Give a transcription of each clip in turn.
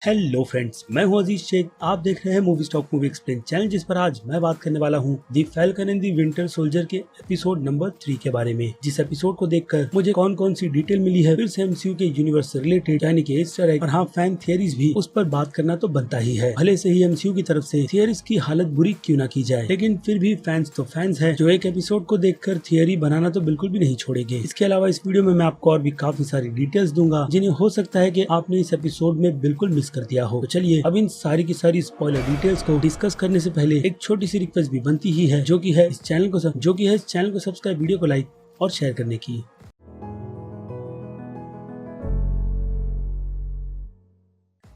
Hello friends, मैं हूं अजीज शेख। आप देख रहे हैं movie stock movie explain channel, जिस पर आज मैं बात करने वाला हूं the Falcon and the Winter Soldier के एपिसोड नंबर 3 के बारे में। जिस एपिसोड को देखकर मुझे कौन कौन सी डिटेल मिली है, फिर से एमसीयू के यूनिवर्स से रिलेटेड यानी कि ईस्टर एग और हाँ फैन थियरीज भी, उस पर बात करना तो बनता ही है। भले से ही एमसीयू की तरफ से थियरीज की हालत बुरी क्यों ना की जाए, लेकिन फिर भी फैंस तो फैंस है, जो एक एपिसोड को देखकर थियरी बनाना तो बिल्कुल भी नहीं छोड़ेंगे। इसके अलावा इस वीडियो में मैं आपको और भी काफी सारी डिटेल्स दूंगा, जिन्हें हो सकता है कि आपने इस एपिसोड में बिल्कुल मिस कर दिया हो। चलिए अब इन सारी की सारी स्पॉइलर डिटेल्स को डिस्कस करने से पहले एक छोटी सी रिक्वेस्ट भी बनती ही है, जो कि है इस चैनल को सब्सक्राइब, वीडियो को लाइक और शेयर करने की।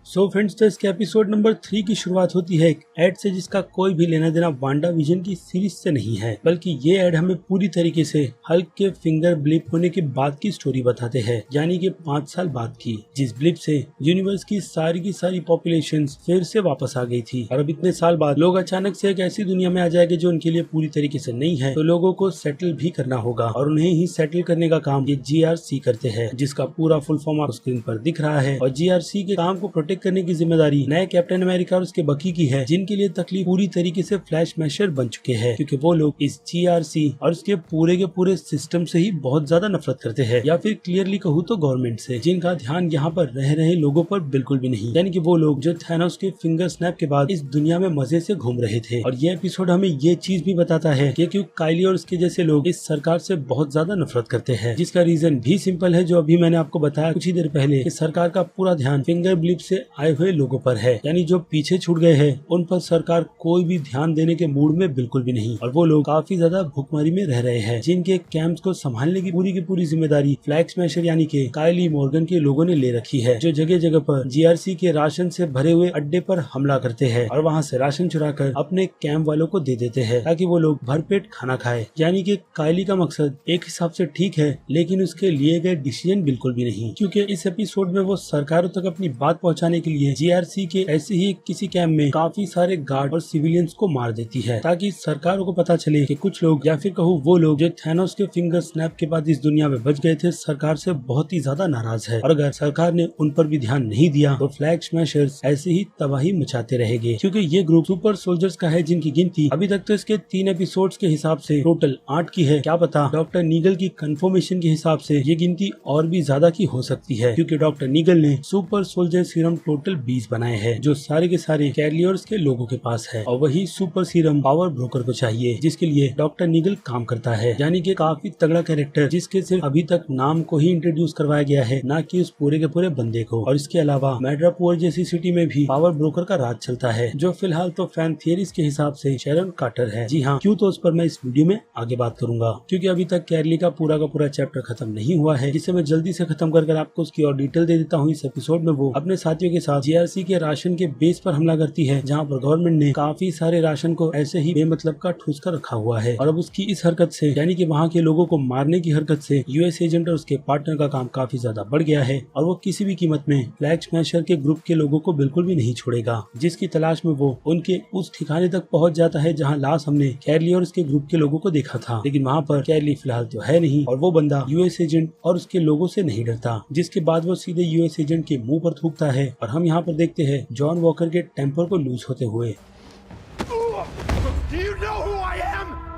सो फ्रेंड्स, तो इसके एपिसोड नंबर 3 की शुरुआत होती है एक एड से, जिसका कोई भी लेना देना वांडा विजन की सीरीज से नहीं है, बल्कि ये एड हमें पूरी तरीके से हल्क के फिंगर ब्लिप होने के बाद की स्टोरी बताते हैं, यानी कि 5 साल बाद की, जिस ब्लिप से यूनिवर्स की सारी पॉपुलेशन फिर से वापस आ गई थी। और अब इतने साल बाद लोग अचानक से एक ऐसी दुनिया में आ जाएंगे जो उनके लिए पूरी तरीके से नहीं है, तो लोगों को सेटल भी करना होगा और उन्हें ही सेटल करने का काम ये जीआरसी करते हैं, जिसका पूरा फुल फॉर्म आपको स्क्रीन पर दिख रहा है। और जीआरसी के काम को प्रोटेक्ट करने की जिम्मेदारी नए कैप्टन अमेरिका और उसके बकी की है, जिनके लिए तकलीफ पूरी तरीके से फ्लैश स्मैशर बन चुके हैं, क्योंकि वो लोग इस जीआरसी और उसके पूरे के पूरे सिस्टम से ही बहुत ज्यादा नफरत करते हैं, या फिर क्लियरली कहूँ तो गवर्नमेंट से, जिनका ध्यान यहाँ पर रह रहे लोगों पर बिल्कुल भी नहीं। यानी कि वो लोग जो थैनोस के फिंगर स्नैप के बाद इस दुनिया में मजे से घूम रहे थे। और ये एपिसोड हमें ये चीज भी बताता है कि क्यों काइली और उसके जैसे लोग इस सरकार से बहुत ज्यादा नफरत करते हैं, जिसका रीजन भी सिंपल है, जो अभी मैंने आपको बताया कुछ ही देर पहले, कि सरकार का पूरा ध्यान फिंगर ब्लिप से आए हुए लोगों पर है, यानी जो पीछे छूट गए हैं उन पर सरकार कोई भी ध्यान देने के मूड में बिल्कुल भी नहीं। और वो लोग काफी ज्यादा भुखमरी में रह रहे हैं, जिनके कैंप्स को संभालने की पूरी जिम्मेदारी फ्लैग स्मैशर यानी कि काइली मॉर्गन के लोगों ने ले रखी है, जो जगह जगह पर जीआरसी के राशन से भरे हुए अड्डे पर हमला करते हैं और वहाँ से राशन चुराकर अपने कैंप वालों को दे देते हैं, ताकि वो लोग भरपेट खाना खाए। यानी कि काइली का मकसद एक हिसाब से ठीक है, लेकिन उसके लिए गए डिसीजन बिल्कुल भी नहीं, क्योंकि इस एपिसोड में वो सरकारों तक अपनी बात पहुँचाने के लिए जीआरसी के ऐसे ही किसी कैंप में काफी सारे गार्ड और सिविलियंस को मार देती है, ताकि सरकारों को पता चले कि कुछ लोग, या फिर कहूँ वो लोग जो थैनोस के फिंगर स्नैप के बाद इस दुनिया में बच गए थे, सरकार से बहुत ही ज्यादा नाराज है। और अगर सरकार ने उन पर भी ध्यान नहीं दिया तो फ्लैग स्मैशर्स ऐसे ही तबाही मचाते रहेंगे, क्योंकि ये ग्रुप सुपर सोल्जर्स का है, जिनकी गिनती अभी तक तो इसके 3 एपिसोड्स के हिसाब से टोटल 8 की है। क्या पता डॉक्टर नीगल की कंफर्मेशन के हिसाब से ये गिनती और भी ज्यादा की हो सकती है, क्योंकि डॉक्टर नीगल ने सुपर सोल्जर सीरम टोटल 20 बनाए हैं, जो सारे के सारे कैरियर्स के लोगों के पास है। और वही सुपर सीरम पावर ब्रोकर को चाहिए, जिसके लिए डॉक्टर नीगल काम करता है, यानी कि काफी तगड़ा कैरेक्टर, जिसके सिर्फ अभी तक नाम को ही इंट्रोड्यूस करवाया गया है, ना कि उस पूरे के पूरे बंदे को। और इसके अलावा मैड्रापुर जैसी सिटी में भी पावर ब्रोकर का राज चलता है, जो फिलहाल तो फैन थियरीज के हिसाब से शेरन कार्टर है। जी हाँ, क्यों, तो उस पर मैं इस वीडियो में आगे बात करूंगा, क्योंकि अभी तक कैरली का पूरा चैप्टर खत्म नहीं हुआ है, जिसे मैं जल्दी से खत्म कर आपको उसकी और डिटेल दे देता हूँ। इस एपिसोड में वो अपने साथियों के साथ जीआरसी के राशन के बेस पर हमला करती है, जहाँ पर गवर्नमेंट ने काफी सारे राशन को ऐसे ही बेमतलब का ठूस कर रखा हुआ है। और अब उसकी इस हरकत से, यानी कि वहाँ के लोगों को मारने की हरकत से, यूएस एजेंट और उसके पार्टनर का काम काफी ज्यादा बढ़ गया है, और वो किसी भी कीमत में फ्लैग स्मैशर के ग्रुप के लोगों को बिल्कुल भी नहीं छोड़ेगा, जिसकी तलाश में वो उनके उस ठिकाने तक पहुँच जाता है जहाँ लास्ट हमने कैरली और उसके ग्रुप के लोगों को देखा था। लेकिन वहाँ पर कैरली फिलहाल तो है नहीं, और वो बंदा यूएस एजेंट और उसके लोगों से नहीं डरता, जिसके बाद वो सीधे यूएस एजेंट के मुंह पर थूकता है। और हम यहाँ पर देखते हैं जॉन वॉकर के टेम्पर को लूज होते हुए,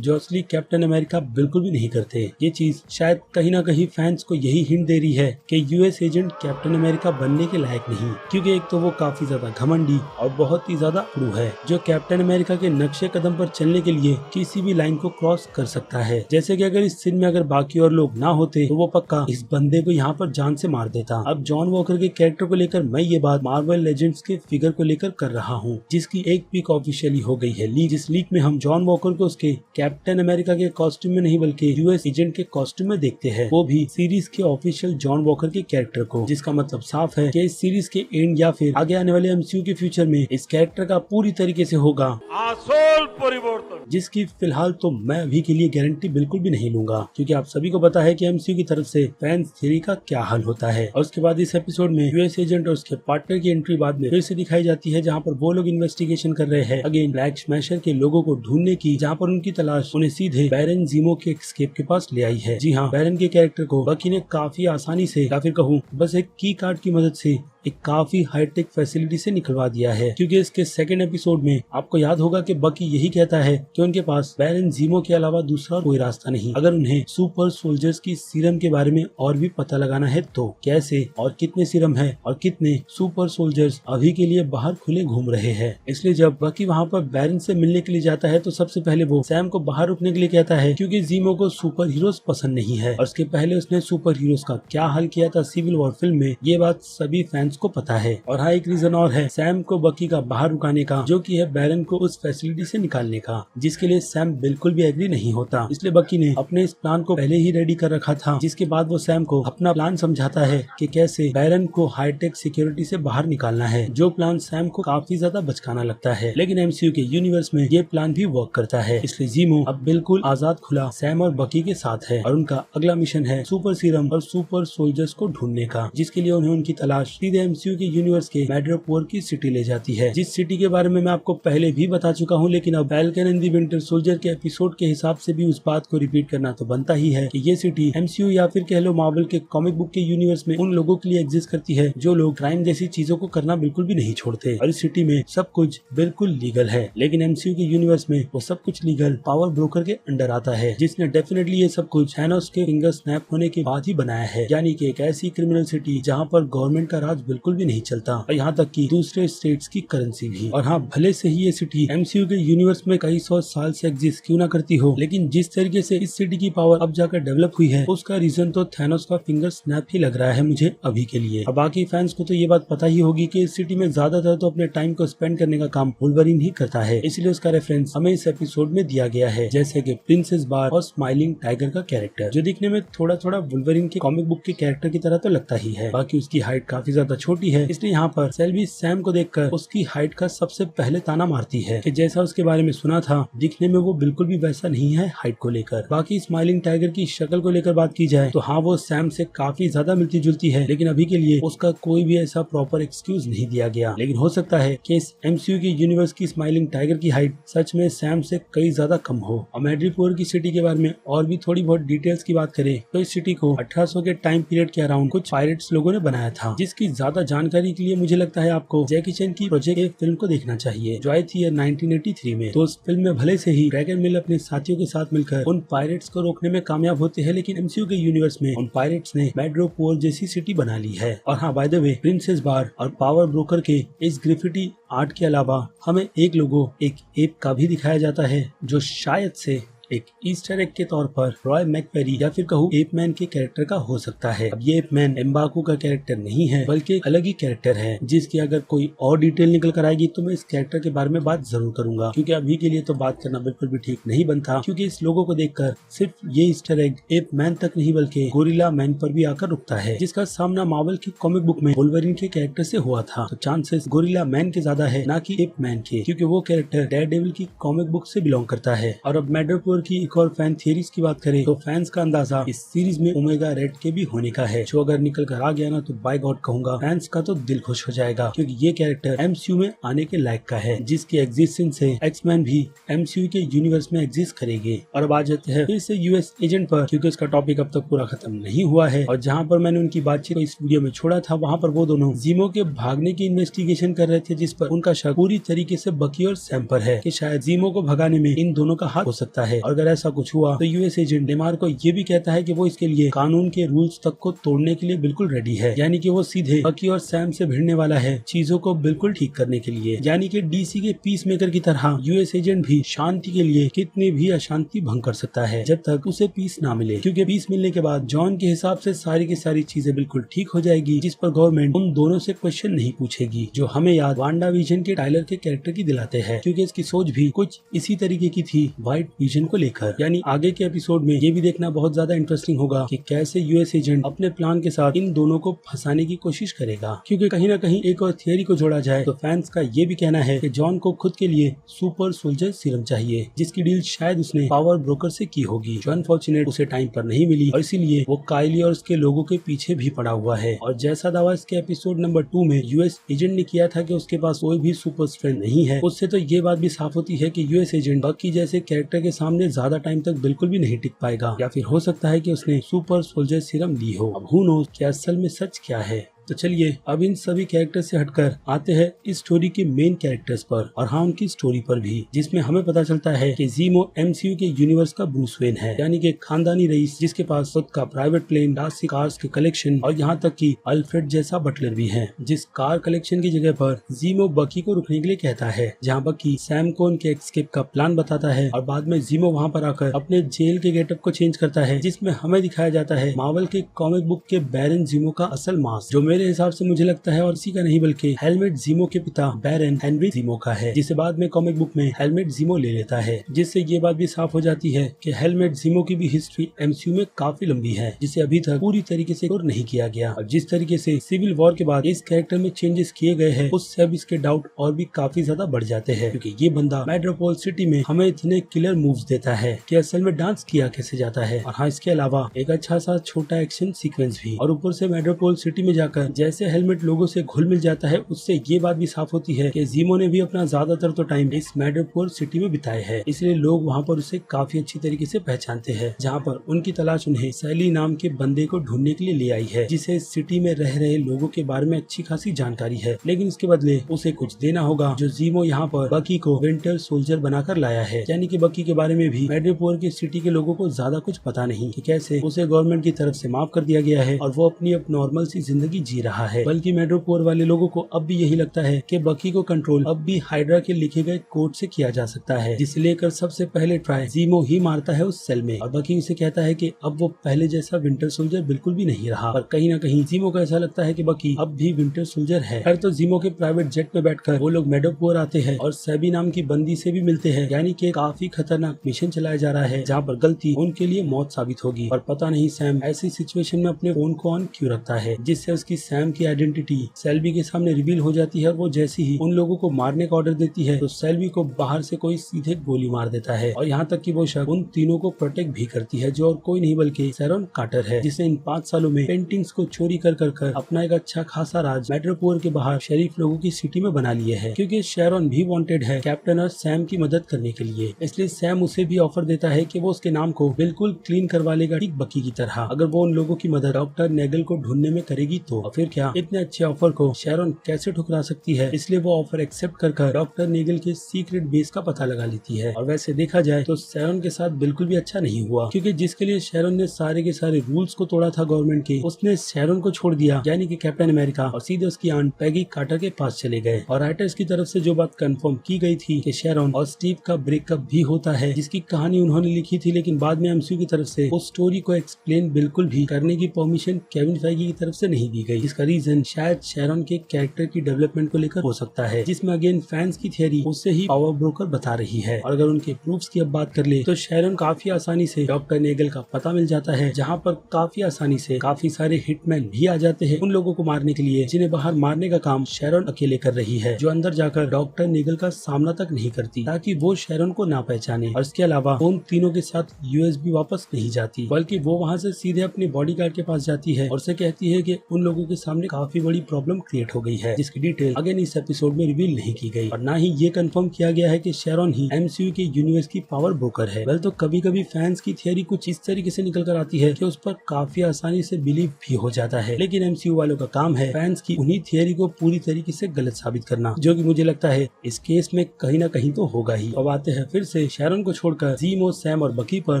जो असली कैप्टन अमेरिका बिल्कुल भी नहीं करते। ये चीज शायद कहीं ना कहीं फैंस को यही हिंट दे रही है कि यूएस एजेंट कैप्टन अमेरिका बनने के लायक नहीं, क्योंकि एक तो वो काफी ज्यादा घमंडी और बहुत ही ज्यादा उड़ू है, जो कैप्टन अमेरिका के नक्शे कदम पर चलने के लिए किसी भी लाइन को क्रॉस कर सकता है। जैसे कि अगर इस सीन में अगर बाकी और लोग ना होते तो वो पक्का इस बंदे को यहाँ पर जान से मार देता। अब जॉन वॉकर के कैरेक्टर को लेकर मैं ये बात मार्वल लेजेंड्स के फिगर को लेकर कर रहा हूँ, जिसकी एक पिक ऑफिशियली हो गई है लीक, जिस लीक में हम जॉन वॉकर को उसके कैप्टन अमेरिका के कॉस्ट्यूम में नहीं बल्कि यूएस एजेंट के कॉस्ट्यूम में देखते हैं, वो भी सीरीज के ऑफिशियल जॉन वॉकर के कैरेक्टर को, जिसका मतलब साफ है कि इस सीरीज के एंड या फिर आगे आने वाले एमसीयू के फ्यूचर में इस कैरेक्टर का पूरी तरीके से होगा आसोल परिवर्तन, जिसकी फिलहाल तो मैं अभी के लिए गारंटी बिल्कुल भी नहीं लूंगा, क्योंकि आप सभी को पता है कि एमसीयू की तरफ से फैन थ्योरी का क्या हाल होता है। और उसके बाद इस एपिसोड में यूएस एजेंट और उसके पार्टनर की एंट्री बाद में फिर से दिखाई जाती है, जहाँ पर वो लोग इन्वेस्टिगेशन कर रहे हैं अगेन फ्लैग स्मैशर के लोगों को ढूंढने की, जहाँ पर उनकी तलाश उन्हें सीधे बैरन जीमो के एस्केप के पास ले आई है। जी हाँ, बैरन के कैरेक्टर को बकी ने काफी आसानी से, या फिर कहूँ बस एक की कार्ड की मदद से एक काफी हाईटेक फैसिलिटी से निकलवा दिया है, क्योंकि इसके सेकंड एपिसोड में आपको याद होगा कि बकी यही कहता है कि उनके पास बैरन ज़ीमो के अलावा दूसरा कोई रास्ता नहीं। अगर उन्हें सुपर सोल्जर्स की सीरम के बारे में और भी पता लगाना है तो कैसे और कितने सीरम है और कितने सुपर सोल्जर्स अभी के लिए बाहर खुले घूम रहे हैं। इसलिए जब बकी वहाँ पर बैरन से मिलने के लिए जाता है तो सबसे पहले वो सैम को बाहर रुकने के लिए कहता है, क्योंकि ज़ीमो को सुपर हीरोज पसंद नहीं है और उसके पहले उसने सुपर हीरोज का क्या हाल किया था सिविल वॉर फिल्म में, ये बात सभी फैंस को पता है। और हाँ, एक रीजन और है सैम को बकी का बाहर रुकाने का, जो कि है बैरन को उस फैसिलिटी से निकालने का, जिसके लिए सैम बिल्कुल भी एग्री नहीं होता। इसलिए बकी ने अपने इस प्लान को पहले ही रेडी कर रखा था, जिसके बाद वो सैम को अपना प्लान समझाता है कि कैसे बैरन को हाईटेक सिक्योरिटी से बाहर निकालना है, जो प्लान सैम को काफी ज्यादा बचकाना लगता है। लेकिन एमसीयू के यूनिवर्स में ये प्लान भी वर्क करता है। इसलिए ज़ीमो अब बिल्कुल आजाद खुला सैम और बकी के साथ है और उनका अगला मिशन है सुपर सीरम और सुपर सोल्जर्स को ढूंढने का, जिसके लिए उन्हें उनकी तलाश सीधे एमसीयू के यूनिवर्स के मैड्रिपोर की सिटी ले जाती है, जिस सिटी के बारे में मैं आपको पहले भी बता चुका हूँ। लेकिन अब falcon and the winter Soldier के एपिसोड के हिसाब से भी उस बात को रिपीट करना तो बनता ही है कि ये सिटी एमसीयू या फिर कह लो मार्वल के कॉमिक बुक के यूनिवर्स में उन लोगों के लिए एग्जिस्ट करती है जो लोग क्राइम जैसी चीजों को करना बिल्कुल भी नहीं छोड़ते, और इस सिटी में सब कुछ बिल्कुल लीगल है। लेकिन एमसीयू के यूनिवर्स में वो सब कुछ लीगल पावर ब्रोकर के अंडर आता है, जिसने डेफिनेटली ये सब कुछ थैनोस के फिंगर स्नैप होने के बाद ही बनाया है, यानी कि एक ऐसी क्रिमिनल सिटी जहाँ पर गवर्नमेंट का राज बिल्कुल भी नहीं चलता और यहाँ तक कि दूसरे स्टेट्स की करेंसी भी। और हाँ, भले से ही ये सिटी एमसीयू के यूनिवर्स में कई सौ साल से एग्जिस्ट क्यों ना करती हो, लेकिन जिस तरीके से इस सिटी की पावर अब जाकर डेवलप हुई है उसका रीजन तो थैनोस का फिंगर स्नैप ही लग रहा है मुझे अभी के लिए। और बाकी फैंस को तो ये बात पता ही होगी कि इस सिटी में ज्यादातर तो अपने टाइम को स्पेंड करने का काम वुल्वरीन ही करता है, इसलिए उसका रेफरेंस हमें इस एपिसोड में दिया गया है, जैसे कि प्रिंसेस बार और स्माइलिंग टाइगर का कैरेक्टर, जो दिखने में थोड़ा थोड़ा वुल्वरीन के कॉमिक बुक के कैरेक्टर की तरह तो लगता ही है। बाकी उसकी हाइट काफी ज्यादा छोटी है, इसलिए यहाँ पर सेल्वी सैम को देखकर उसकी हाइट का सबसे पहले ताना मारती है कि जैसा उसके बारे में सुना था दिखने में वो बिल्कुल भी वैसा नहीं है हाइट को लेकर। बाकी स्माइलिंग टाइगर की शक्ल को लेकर बात की जाए तो हाँ, वो सैम से काफी ज्यादा मिलती जुलती है, लेकिन अभी के लिए उसका कोई भी ऐसा प्रॉपर एक्सक्यूज नहीं दिया गया। लेकिन हो सकता है कि इस एमसीयू की यूनिवर्स की स्माइलिंग टाइगर की हाइट सच में सैम से कई ज्यादा कम हो। और मैड्रिपोर की सिटी के बारे में और भी थोड़ी बहुत डिटेल्स की बात करें तो इस सिटी को 1800 के टाइम पीरियड के अराउंड कुछ पायरेट्स लोगों ने बनाया था, जिसकी ज्यादा जानकारी के लिए मुझे लगता है आपको जैकी चैन की प्रोजेक्ट एक फिल्म को देखना चाहिए जो आई थी 1983 में। तो उस फिल्म में भले से ही ड्रैगन मिल अपने साथियों के साथ मिलकर उन पायरेट्स को रोकने में कामयाब होते हैं, लेकिन एमसीयू के यूनिवर्स में उन पायरेट्स ने मैड्रिपोर जैसी सिटी बना ली है। और हाँ, बाय द वे, प्रिंसेस बार और पावर ब्रोकर के इस ग्रिफिटी आर्ट के अलावा हमें एक लोगो एक एप का भी दिखाया जाता है, जो शायद से एक ईस्टर एग के तौर पर रॉय मैकपेरी या फिर कहूँ एप मैन के कैरेक्टर का हो सकता है। अब ये एप मैन एम्बाकू का कैरेक्टर नहीं है, बल्कि एक अलग ही कैरेक्टर है, जिसकी अगर कोई और डिटेल निकल कर आएगी तो मैं इस कैरेक्टर के बारे में बात जरूर करूंगा, क्योंकि अभी के लिए तो बात करना बिल्कुल भी ठीक नहीं बनता, क्योंकि इस लोगों को देखकर सिर्फ ये ईस्टर एग एप मैन तक नहीं बल्कि गोरिल्ला मैन पर भी आकर रुकता है, जिसका सामना मार्वल की कॉमिक बुक में वुल्वरीन के कैरेक्टर से हुआ था। तो चांसेस गोरिल्ला मैन के ज्यादा है ना कि एप मैन के, क्योंकि वो कैरेक्टर डेयरडेविल की कॉमिक बुक से बिलोंग करता है। और अब मैड्रिपोर की एक और फैन थियरीज की बात करें तो फैंस का अंदाजा इस सीरीज में ओमेगा रेड के भी होने का है, जो अगर निकल कर आ गया ना तो बाय गॉड कहूंगा फैंस का तो दिल खुश हो जाएगा, क्योंकि ये कैरेक्टर एमसीयू में आने के लायक का है, जिसकी एग्जिस्टेंस से एक्समैन भी एमसीयू के यूनिवर्स में एग्जिस्ट करेंगे। और अब आ जाते हैं फिर से यूएस एजेंट पर, क्योंकि उसका टॉपिक अब तक पूरा खत्म नहीं हुआ है, और जहाँ पर मैंने उनकी बातचीत को इस वीडियो में छोड़ा था वहाँ पर वो दोनों ज़ीमो के भागने की इन्वेस्टिगेशन कर रहे थे, जिस पर उनका शक पूरी तरीके से बकी और सैम पर है कि शायद ज़ीमो को भगाने में इन दोनों का हाथ हो सकता है। और अगर ऐसा कुछ हुआ तो यूएस एजेंट डेमार को ये भी कहता है कि वो इसके लिए कानून के रूल्स तक को तोड़ने के लिए बिल्कुल रेडी है, यानी कि वो सीधे बकी और सैम से भिड़ने वाला है चीजों को बिल्कुल ठीक करने के लिए। यानी कि डीसी के पीस मेकर की तरह यूएस एजेंट भी शांति के लिए कितनी भी अशांति भंग कर सकता है जब तक उसे पीस ना मिले, क्योंकि पीस मिलने के बाद जॉन के हिसाब से सारी की सारी चीजें बिल्कुल ठीक हो जाएगी, जिस पर गवर्नमेंट उन दोनों से क्वेश्चन नहीं पूछेगी, जो हमें याद वांडा विजन के टाइलर के कैरेक्टर की दिलाते हैं, क्योंकि इसकी सोच भी कुछ इसी तरीके की थी व्हाइट विजन को लेकर। यानी आगे के एपिसोड में ये भी देखना बहुत ज्यादा इंटरेस्टिंग होगा कि कैसे यूएस एजेंट अपने प्लान के साथ इन दोनों को फंसाने की कोशिश करेगा, क्योंकि कहीं ना कहीं एक और थियरी को जोड़ा जाए तो फैंस का ये भी कहना है कि जॉन को खुद के लिए सुपर सोल्जर सीरम चाहिए, जिसकी डील शायद उसने पावर ब्रोकर से की होगी, जो अनफॉर्चुनेट उसे टाइम पर नहीं मिली, और इसीलिए वो काइली और उसके लोगों के पीछे भी पड़ा हुआ है। और जैसा दावा इसके एपिसोड नंबर 2 में यूएस एजेंट ने किया था कि उसके पास कोई भी सुपर स्ट्रेंथ नहीं है, उससे तो ये बात भी साफ होती है कि यूएस एजेंट बकी जैसे कैरेक्टर के सामने ज्यादा टाइम तक बिल्कुल भी नहीं टिक पाएगा, या फिर हो सकता है कि उसने सुपर सोल्जर सीरम ली हो। अब हू नोस कि असल में सच क्या है। तो चलिए अब इन सभी कैरेक्टर से हटकर आते हैं इस स्टोरी के मेन कैरेक्टर्स पर, और हाँ उनकी स्टोरी पर भी, जिसमें हमें पता चलता है कि जीमो एमसीयू के यूनिवर्स का ब्रूस वेन है, यानी कि खानदानी रईस जिसके पास खुद का प्राइवेट प्लेन, क्लासिक कार्स के कलेक्शन और यहाँ तक कि अल्फ्रेड जैसा बटलर भी है। जिस कार कलेक्शन की जगह पर जीमो बकी को रुकने के लिए कहता है, जहाँ बकी सैम को उनके एस्केप का प्लान बताता है और बाद में जीमो वहाँ पर आकर अपने जेल के गेटअप को चेंज करता है, जिसमें हमें दिखाया जाता है मार्वल के कॉमिक बुक के बैरन जीमो का असल मास्क, जो मेरे हिसाब से मुझे लगता है और इसी का नहीं बल्कि हेलमेट जीमो के पिता बैरन हेनरी जीमो का है, जिसे बाद में कॉमिक बुक में हेलमेट जीमो ले लेता है। जिससे ये बात भी साफ हो जाती है कि हेलमेट जीमो की भी हिस्ट्री एमसीयू में काफी लंबी है, जिसे अभी तक पूरी तरीके से एक्सप्लोर नहीं किया गया। और जिस तरीके से सिविल वॉर के बाद इस कैरेक्टर में चेंजेस किए गए हैं, उससे अब इसके डाउट और भी काफी ज्यादा बढ़ जाते हैं, क्योंकि ये बंदा मेट्रोपोल सिटी में हमें इतने किलर मूव्स देता है कि असल में डांस किया कैसे जाता है। और हाँ, इसके अलावा एक अच्छा सा छोटा एक्शन सीक्वेंस भी, और ऊपर से मेट्रोपोल सिटी में जाकर जैसे हेलमेट लोगों से घुल मिल जाता है, उससे ये बात भी साफ होती है कि जीमो ने भी अपना ज्यादातर तो टाइम इस मेट्रोपोल सिटी में बिताया है, इसलिए लोग वहाँ पर उसे काफी अच्छी तरीके से पहचानते हैं। जहाँ पर उनकी तलाश उन्हें सैली नाम के बंदे को ढूंढने के लिए ले आई है, जिसे सिटी में रह रहे लोगों के बारे में अच्छी खासी जानकारी है, लेकिन इसके बदले उसे कुछ देना होगा, जो जीमो यहाँ पर बकी को विंटर सोल्जर बनाकर लाया है। यानी कि बकी के बारे में भी मेट्रोपोल की सिटी के लोगों को ज्यादा कुछ पता नहीं कि कैसे उसे गवर्नमेंट की तरफ से माफ कर दिया गया है और वो अपनी अब नॉर्मल सी जिंदगी जी रहा है। बल्कि मेट्रोपोल वाले लोगों को अब भी यही लगता है कि बकी को कंट्रोल अब भी हाइड्रा के लिखे गए कोड से किया जा सकता है, जिसे लेकर सबसे पहले ट्राई जीमो ही मारता है उस सेल में, और बकी उसे कहता है कि अब वो पहले जैसा विंटर सोल्जर बिल्कुल भी नहीं रहा। पर कहीं ना कहीं जीमो को ऐसा लगता है कि बकी अब भी विंटर सोल्जर है। फिर तो जीमो के प्राइवेट जेट में बैठकर वो लोग मेट्रोपोल आते हैं और सैबी नाम की बंदी से भी मिलते हैं, यानी कि काफी खतरनाक मिशन चलाया जा रहा है, जहाँ पर गलती उनके लिए मौत साबित होगी। और पता नहीं सैम ऐसी सिचुएशन में अपने फोन को ऑन क्यों रखता है, जिससे उसकी सैम की आइडेंटिटी सेल्बी के सामने रिवील हो जाती है। और वो जैसे ही उन लोगों को मारने का ऑर्डर देती है, तो सेल्बी को बाहर से कोई सीधे गोली मार देता है, और यहाँ तक कि वो शख्स उन तीनों को प्रोटेक्ट भी करती है, जो और कोई नहीं बल्कि शेरॉन कार्टर है, जिसने इन 5 सालों में पेंटिंग्स को चोरी कर अपना एक अच्छा खासा राज मेट्रोपोल के बाहर शरीफ लोगों की सिटी में बना लिए है। क्योंकि शेरॉन भी वांटेड है कैप्टन और सैम की मदद करने के लिए, इसलिए सैम उसे भी ऑफर देता है कि वो उसके नाम को बिल्कुल क्लीन करवा लेगा, ठीक बकी की तरह, अगर वो उन लोगों की मदद डॉक्टर नेगल को ढूंढने में करेगी तो। और फिर क्या इतने अच्छे ऑफर को शेरॉन कैसे ठुकरा सकती है, इसलिए वो ऑफर एक्सेप्ट कर डॉक्टर नेगल के सीक्रेट बेस का पता लगा लेती है। और वैसे देखा जाए तो शेरॉन के साथ बिल्कुल भी अच्छा नहीं हुआ, क्योंकि जिसके लिए शेरॉन ने सारे के सारे रूल्स को तोड़ा था गवर्नमेंट के, उसने शेरॉन को छोड़ दिया, यानी कि कैप्टन अमेरिका, और सीधे उसकी आंट पैगी कार्टर के पास चले गए। और राइटर्स की तरफ से जो बात कंफर्म की गई थी कि शेरॉन और स्टीव का ब्रेकअप भी होता है, जिसकी कहानी उन्होंने लिखी थी, लेकिन बाद में एमसीयू की तरफ से उस स्टोरी को एक्सप्लेन बिल्कुल भी करने की परमिशन केविन फेगी की तरफ से नहीं दी गई। इसका रीजन शायद शेरॉन के कैरेक्टर की डेवलपमेंट को लेकर हो सकता है, जिसमें अगेन फैंस की थियरी उससे ही पावर ब्रोकर बता रही है। और अगर उनके प्रूफ्स की अब बात कर ले, तो शेरॉन काफी आसानी से डॉक्टर नेगल का पता मिल जाता है, जहाँ पर काफी आसानी से काफी सारे हिटमैन भी आ जाते हैं उन लोगों को मारने के लिए, जिन्हें बाहर मारने का काम शेरॉन अकेले कर रही है, जो अंदर जाकर डॉक्टर नेगल का सामना तक नहीं करती, ताकि वो शेरॉन को ना पहचाने। और इसके अलावा उन तीनों के साथ यूएस भी वापस नहीं जाती, बल्कि वो वहाँ से सीधे अपने बॉडीगार्ड के पास जाती है और उसे कहती है कि उन लोगों के सामने काफी बड़ी प्रॉब्लम क्रिएट हो गई है, जिसकी डिटेल अगेन इस एपिसोड में रिवील नहीं की गई, और ना ही ये कंफर्म किया गया है कि शेरॉन ही एमसीयू के यूनिवर्स की पावर ब्रोकर है। वेल, तो कभी कभी फैंस की थियरी कुछ इस तरीके से निकल कर आती है कि उस पर काफी आसानी से बिलीव भी हो जाता है, लेकिन एमसीयू वालों का काम है फैंस की उन्हीं थियरी को पूरी तरीके से गलत साबित करना, जो कि मुझे लगता है इस केस में कहीं ना कहीं तो होगा ही। अब आते हैं फिर से शेरॉन को छोड़कर जीमो, सैम और बकी पर,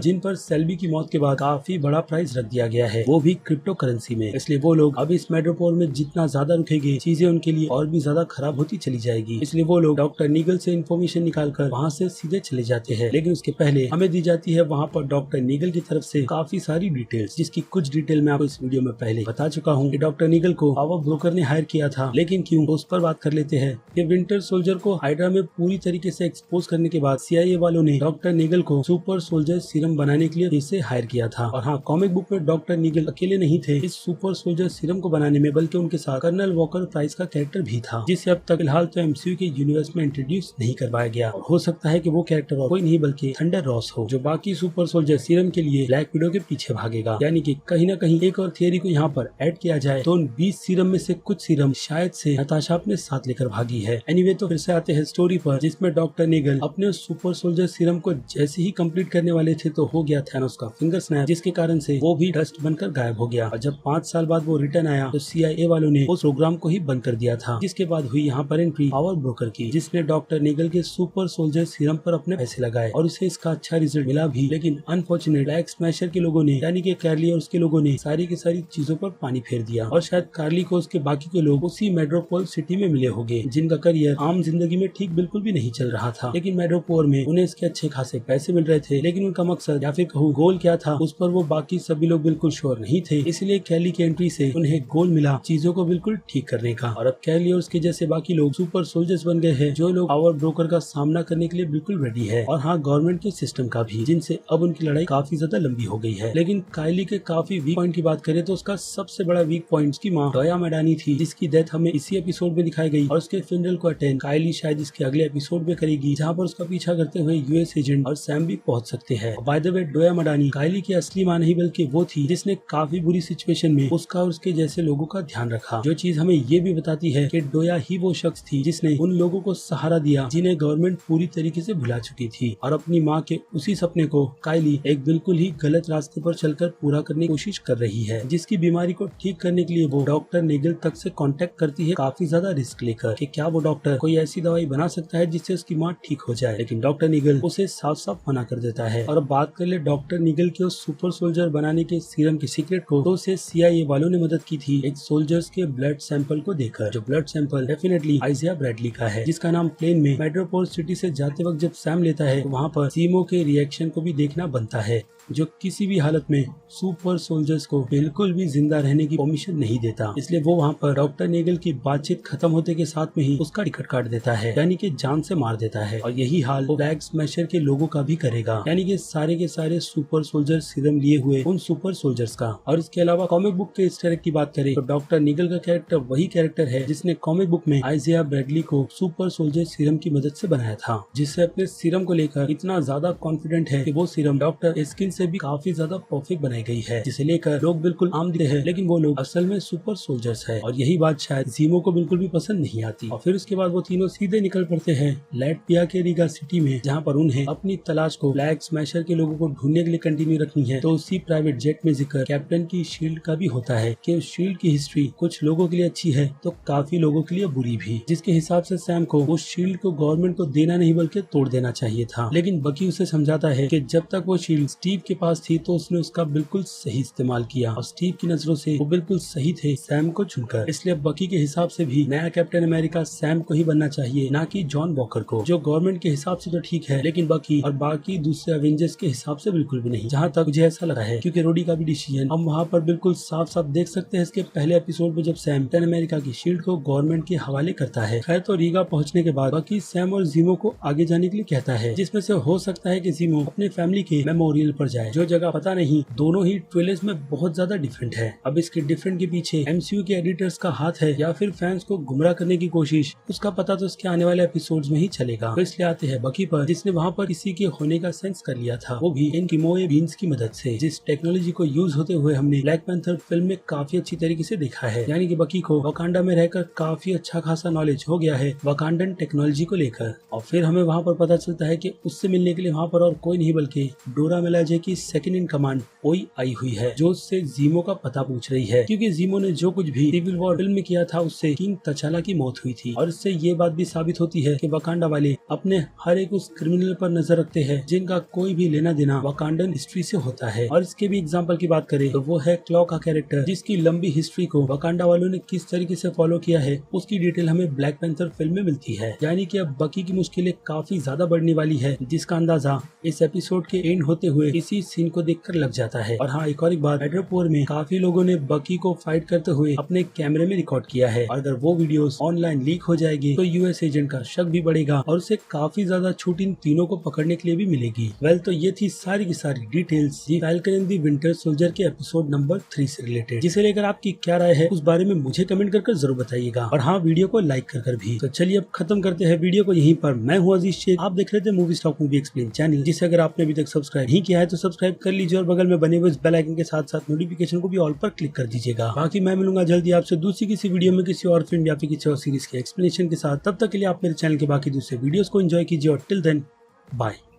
जिन पर सेल्बी की मौत के बाद काफी बड़ा प्राइस रख दिया गया है, वो भी क्रिप्टो करेंसी में। इसलिए वो लोग अब इस मेट्रोपोल में जितना ज्यादा रुकेंगे, चीजें उनके लिए और भी ज्यादा खराब होती चली जाएगी। इसलिए वो लोग डॉक्टर नीगल से इन्फॉर्मेशन निकालकर वहाँ से सीधे चले जाते हैं, लेकिन उसके पहले हमें दी जाती है वहाँ पर डॉक्टर नीगल की तरफ से काफी सारी डिटेल्स, जिसकी कुछ डिटेल मैं आपको इस वीडियो में पहले बता चुका हूँ कि डॉक्टर नीगल को पावर ब्रोकर ने हायर किया था, लेकिन क्यों, उस पर बात कर लेते हैं कि विंटर सोल्जर को हाइड्रा में पूरी तरीके से एक्सपोज करने के बाद सीआईए वालों ने डॉक्टर नीगल को सुपर सोल्जर सीरम बनाने के लिए इसे हायर किया था। और हाँ, कॉमिक बुक में डॉक्टर नीगल अकेले नहीं थे इस सुपर सोल्जर सीरम को बनाने में, बल्कि उनके साथ कर्नल वॉकर प्राइस का कैरेक्टर भी था, जिसे अब तक फिलहाल तो एमसीयू के यूनिवर्स में इंट्रोड्यूस नहीं करवाया गया। और हो सकता है कि वो कैरेक्टर और कोई नहीं बल्कि थंडर रॉस हो, जो बाकी सुपर सोल्जर सीरम के लिए ब्लैक विडो के पीछे भागेगा। यानी कि कहीं ना कहीं एक और थियरी को यहाँ पर ऐड किया जाए तो उन 20 सीरम में से कुछ सीरम शायद से नताशा अपने साथ लेकर भागी है। एनीवे, तो फिर से आते हैं स्टोरी पर, जिसमें डॉक्टर नीगल अपने सुपर सोल्जर सीरम को जैसे ही कंप्लीट करने वाले थे तो हो गया थैनोस का फिंगर स्नैप, जिसके कारण से वो भी डस्ट बनकर गायब हो गया। और जब 5 साल बाद वो रिटर्न आया तो CIA वालों ने उस प्रोग्राम को ही बंद कर दिया था। जिसके बाद हुई यहाँ पर एंट्री पावर ब्रोकर की, जिसने डॉक्टर नेगल के सुपर सोल्जर सीरम पर अपने पैसे लगाए और उसे इसका अच्छा रिजल्ट मिला भी। लेकिन अनफॉर्चुनेट ब्लैक स्मैशर के लोगों ने यानी कि कार्ली और उसके लोगों ने सारी की सारी चीजों पर पानी फेर दिया और शायद कार्ली को उसके बाकी के लोग उसी मेट्रोपोल सिटी में मिले होंगे, जिनका करियर आम जिंदगी में ठीक बिल्कुल भी नहीं चल रहा था। लेकिन मेट्रोपोल में उन्हें इसके अच्छे खासे पैसे मिल रहे थे, लेकिन उनका मकसद या फिर कहूँ गोल क्या था उस पर वो बाकी सभी लोग बिल्कुल श्योर नहीं थे। इसलिए कैली की एंट्री से उन्हें गोल मिला चीजों को बिल्कुल ठीक करने का, और अब कैली और उसके जैसे बाकी लोग सुपर सोल्जर्स बन गए हैं, जो लोग पावर ब्रोकर का सामना करने के लिए बिल्कुल रेडी है, और हाँ गवर्नमेंट के सिस्टम का भी, जिनसे अब उनकी लड़ाई काफी ज्यादा लंबी हो गई है। लेकिन कायली के काफी वीक पॉइंट की बात करें तो उसका सबसे बड़ा वीक पॉइंट की माँ डोया मैडानी थी, जिसकी डेथ हमें इसी एपिसोड में दिखाई गई, और उसके फ्यूनरल को अटेंड कायली शायद इसके अगले एपिसोड में करेगी, जहाँ पर उसका पीछा करते हुए यूएस एजेंट और सैम भी पहुंच सकते हैं। बाय द वे डोया मैडानी कायली की असली माँ नहीं बल्कि वो थी जिसने काफी बुरी सिचुएशन में उसका और उसके जैसे लोगों का ध्यान रखा, जो चीज हमें ये भी बताती है कि डोया ही वो शख्स थी जिसने उन लोगों को सहारा दिया जिन्हें गवर्नमेंट पूरी तरीके से भुला चुकी थी, और अपनी माँ के उसी सपने को कायली एक बिल्कुल ही गलत रास्ते पर चलकर पूरा करने की कोशिश कर रही है, जिसकी बीमारी को ठीक करने के लिए वो डॉक्टर नेगल तक से कांटेक्ट करती है काफी ज्यादा रिस्क लेकर कि क्या वो डॉक्टर कोई ऐसी दवाई बना सकता है जिससे उसकी माँ ठीक हो जाए। लेकिन डॉक्टर नेगल उसे साफ साफ मना कर देता है। और अब बात कर ले डॉक्टर नेगल के उस सुपर सोल्जर बनाने के सीरम के सीक्रेट को, तो उसे CIA वालों ने मदद की थी एक सोल्जर्स के ब्लड सैंपल को देकर, जो ब्लड सैंपल डेफिनेटली आइजिया ब्रैडली का है, जिसका नाम प्लेन में मेट्रोपोल सिटी से जाते वक्त जब सैम लेता है तो वहाँ पर जीमो के रिएक्शन को भी देखना बनता है, जो किसी भी हालत में सुपर सोल्जर्स को बिल्कुल भी जिंदा रहने की परमिशन नहीं देता। इसलिए वो वहाँ पर डॉक्टर नेगल की बातचीत खत्म होते के साथ में ही उसका टिकट काट देता है, यानी कि जान से मार देता है। और यही हाल वो ब्लैक स्मैशर के लोगों का भी करेगा, यानी कि सारे के सारे सुपर सोल्जर सीरम लिए हुए उन सुपर सोल्जर्स का। और इसके अलावा कॉमिक बुक के इस की बात करें तो डॉक्टर नेगल का कैरेक्टर वही कैरेक्टर है जिसने कॉमिक बुक में आइजिया ब्रैडली को सुपर सोल्जर सीरम की मदद से बनाया था, जिससे अपने सीरम को लेकर इतना ज्यादा कॉन्फिडेंट है कि वो सीरम डॉक्टर एस्किन से भी काफी ज्यादा परफेक्ट बनाई गई है, जिसे लेकर लोग बिल्कुल आम दिखते हैं, लेकिन वो लोग असल में सुपर सोल्जर्स है। और यही बात शायद जीमो को बिल्कुल भी पसंद नहीं आती। और फिर उसके बाद वो तीनों सीधे निकल पड़ते हैं लैटविया के रीगा सिटी में, जहाँ पर उन्हें अपनी तलाश को ब्लैक स्मैशर के लोगों को ढूंढने के लिए कंटिन्यू रखनी है। तो उसी प्राइवेट जेट में जिक्र कैप्टन की शील्ड का भी होता है कि उस शील्ड की हिस्ट्री कुछ लोगों के लिए अच्छी है तो काफी लोगों के लिए बुरी भी, जिसके हिसाब से सैम को उस शील्ड को गवर्नमेंट को देना नहीं बल्कि तोड़ देना चाहिए था। लेकिन बकी उसे समझाता है कि जब तक वो शील्ड स्टीव के पास थी तो उसने उसका बिल्कुल सही इस्तेमाल किया, और स्टीव की नजरों से वो बिल्कुल सही थे सैम को चुनकर। इसलिए बकी के हिसाब से भी नया कैप्टन अमेरिका सैम को ही बनना चाहिए, ना कि जॉन वॉकर को, जो गवर्नमेंट के हिसाब से तो ठीक है लेकिन बकी और बाकी दूसरे एवेंजर्स के हिसाब से बिल्कुल भी नहीं, जहाँ तक मुझे ऐसा लगा है। क्योंकि रोडी का भी डिसीजन हम वहाँ पर बिल्कुल साफ साफ देख सकते हैं इसके पहले एपिसोड में, जब सैम कैप्टन अमेरिका की शील्ड को गवर्नमेंट के हवाले करता है। खैर तो रीगा पहुँचने के बाद बकी सैम और जीमो को आगे जाने के लिए कहता है, जिसमें से हो सकता है कि जीमो अपने फैमिली के मेमोरियल पर जाए, जो जगह पता नहीं। दोनों ही ट्रेलर्स में बहुत ज्यादा डिफरेंट है। अब इसके डिफरेंट के पीछे MCU के एडिटर्स का हाथ है या फिर फैंस को गुमराह करने की कोशिश, उसका पता तो इसके आने वाले एपिसोड्स में ही चलेगा। तो इसलिए आते हैं बकी पर, जिसने वहाँ पर किसी के होने का सेंस कर लिया था, वो भी इन किमोए बीन्स की मदद से, जिस टेक्नोलॉजी को यूज होते हुए हमने ब्लैक पैंथर फिल्म में काफी अच्छी तरीके से देखा है। यानी कि बकी को वकांडा में रहकर काफी अच्छा खासा नॉलेज हो गया है वकांडन टेक्नोलॉजी को लेकर। और फिर हमें वहाँ पर पता चलता है कि उससे मिलने के लिए वहाँ पर और कोई नहीं बल्कि डोरा मिलाजे की सेकंड इन कमांड ओई आई हुई है, जो उससे जीमो का पता पूछ रही है। क्योंकि जीमो ने जो कुछ भी सिविल वॉर फिल्म में किया था उससे किंग तचाला की मौत हुई थी, और इससे ये बात भी साबित होती है कि वकांडा वाले अपने हर एक उस क्रिमिनल पर नजर रखते हैं जिनका कोई भी लेना देना वकांडन हिस्ट्री से होता है। और इसके भी एग्जाम्पल की बात करें तो वो है क्लॉ का कैरेक्टर, जिसकी लंबी हिस्ट्री को वकांडा वालों ने किस तरीके से फॉलो किया है उसकी डिटेल हमें ब्लैक पैंथर फिल्म में मिलती है। यानी कि अब बकी की मुश्किलें काफी ज्यादा बढ़ने वाली है, जिसका अंदाजा इस एपिसोड के एंड होते हुए इसी सीन को देखकर लग जाता है। और हाँ, एक और बात, मेट्रोपोल में काफी लोगों ने बकी को फाइट करते हुए अपने कैमरे में रिकॉर्ड किया है, और अगर वो वीडियोस ऑनलाइन लीक हो जाएगी तो यूएस एजेंट का शक भी बढ़ेगा और उसे काफी ज्यादा छूट इन तीनों को पकड़ने के लिए भी मिलेगी। वेल, तो ये थी सारी की सारी details the Falcon and the winter Soldier के एपिसोड नंबर 3 से रिलेटेड, जिसे लेकर आपकी क्या राय है उस बारे में मुझे कमेंट कर जरूर बताइएगा। और हाँ, वीडियो को लाइक कर भी। तो चलिए अब खत्म करते हैं वीडियो को यहीं पर। मैं हूँ अजीज शेख, आप देख रहे थे movie stock movie explain channel, जिसे अगर आपने अभी तक सब्सक्राइब नहीं किया है तो सब्सक्राइब कर लीजिए और बगल में बने हुए बेल आइकन के साथ साथ नोटिफिकेशन को भी ऑल पर क्लिक कर दीजिएगा। बाकी मैं मिलूंगा जल्दी आपसे दूसरी किसी वीडियो में किसी और फिल्म या फिर किसी और सीरीज के एक्सप्लेनेशन के साथ। तब तक के लिए आप मेरे चैनल के बाकी दूसरे वीडियोस को एंजॉय कीजिए और टिल देन बाय।